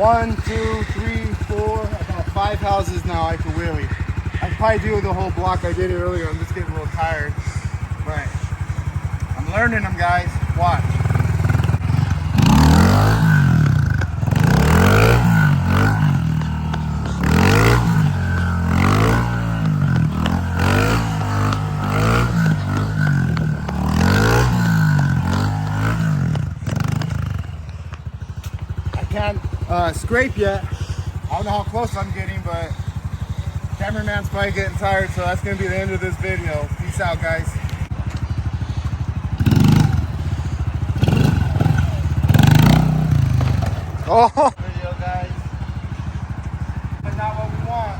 1, 2, 3, 4, about 5 houses now I can wheelie. I could probably do the whole block I did earlier. I'm just getting a little tired, but I'm learning them, guys. Watch. I can't scrape yet. I don't know how close I'm getting, but cameraman's probably getting tired, so that's going to be the end of this video. Peace out, guys. Oh, video, guys. That's not what we want.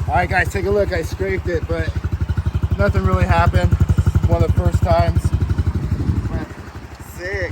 Alright guys, take a look. I scraped it, but nothing really happened. One of the first times. Sick.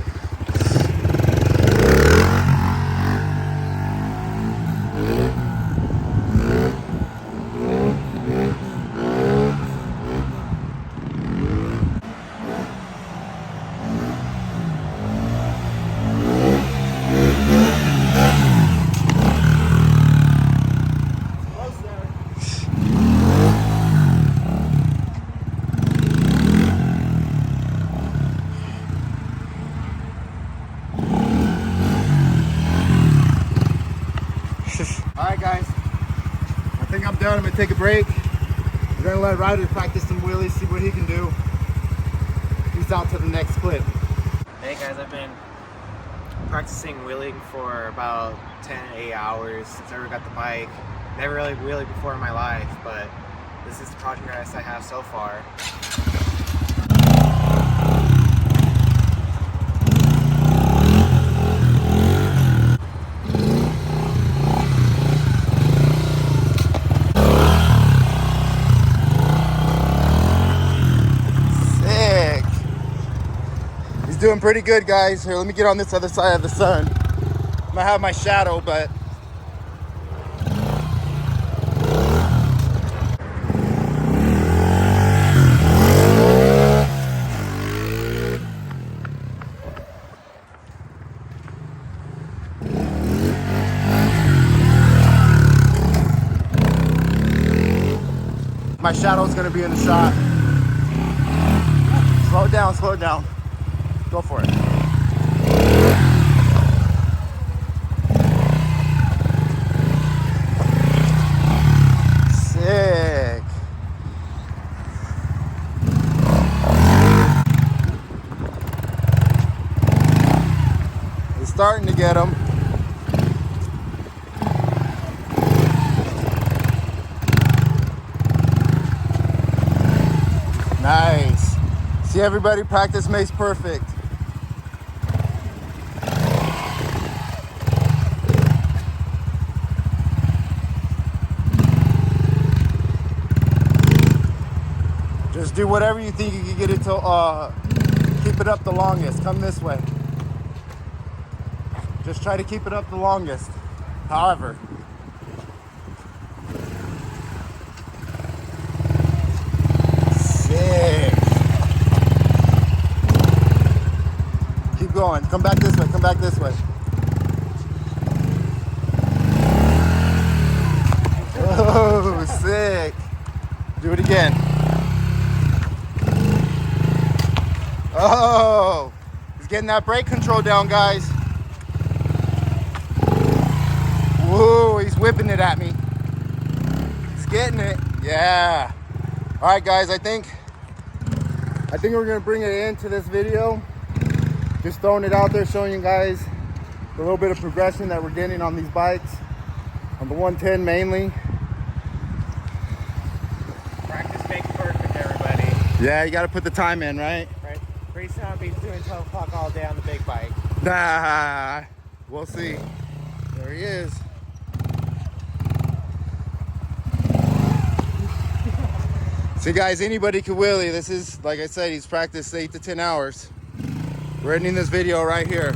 Alright guys, I think I'm done. I'm going to take a break. We're going to let Ryder practice some wheelies, see what he can do. Peace out to the next clip. Hey guys, I've been practicing wheeling for about 8 hours since I ever got the bike. Never really wheelied before in my life, but this is the progress I have so far. Doing pretty good, guys. Here, let me get on this other side of the sun. I'm gonna have my shadow, but my shadow's gonna be in the shot. Slow it down, slow it down. Go for it. Sick. We're starting to get them. Nice. See, everybody, practice makes perfect. Just do whatever you think you can get it to keep it up the longest. Come this way. Just try to keep it up the longest. However. Sick. Keep going. Come back this way. Come back this way. Oh, sick. Do it again. Oh, he's getting that brake control down, guys. Whoa, he's whipping it at me. He's getting it. Yeah. All right, guys, I think we're gonna bring it into this video. Just throwing it out there, showing you guys a little bit of progression that we're getting on these bikes, on the 110 mainly. Practice makes perfect, everybody. Yeah, you got to put the time in, right? Right. Pretty soon I'll be doing 12 o'clock all day on the big bike. Nah, we'll see. There he is. So guys, anybody can wheelie. This is, like I said, he's practiced 8 to 10 hours. We're ending this video right here.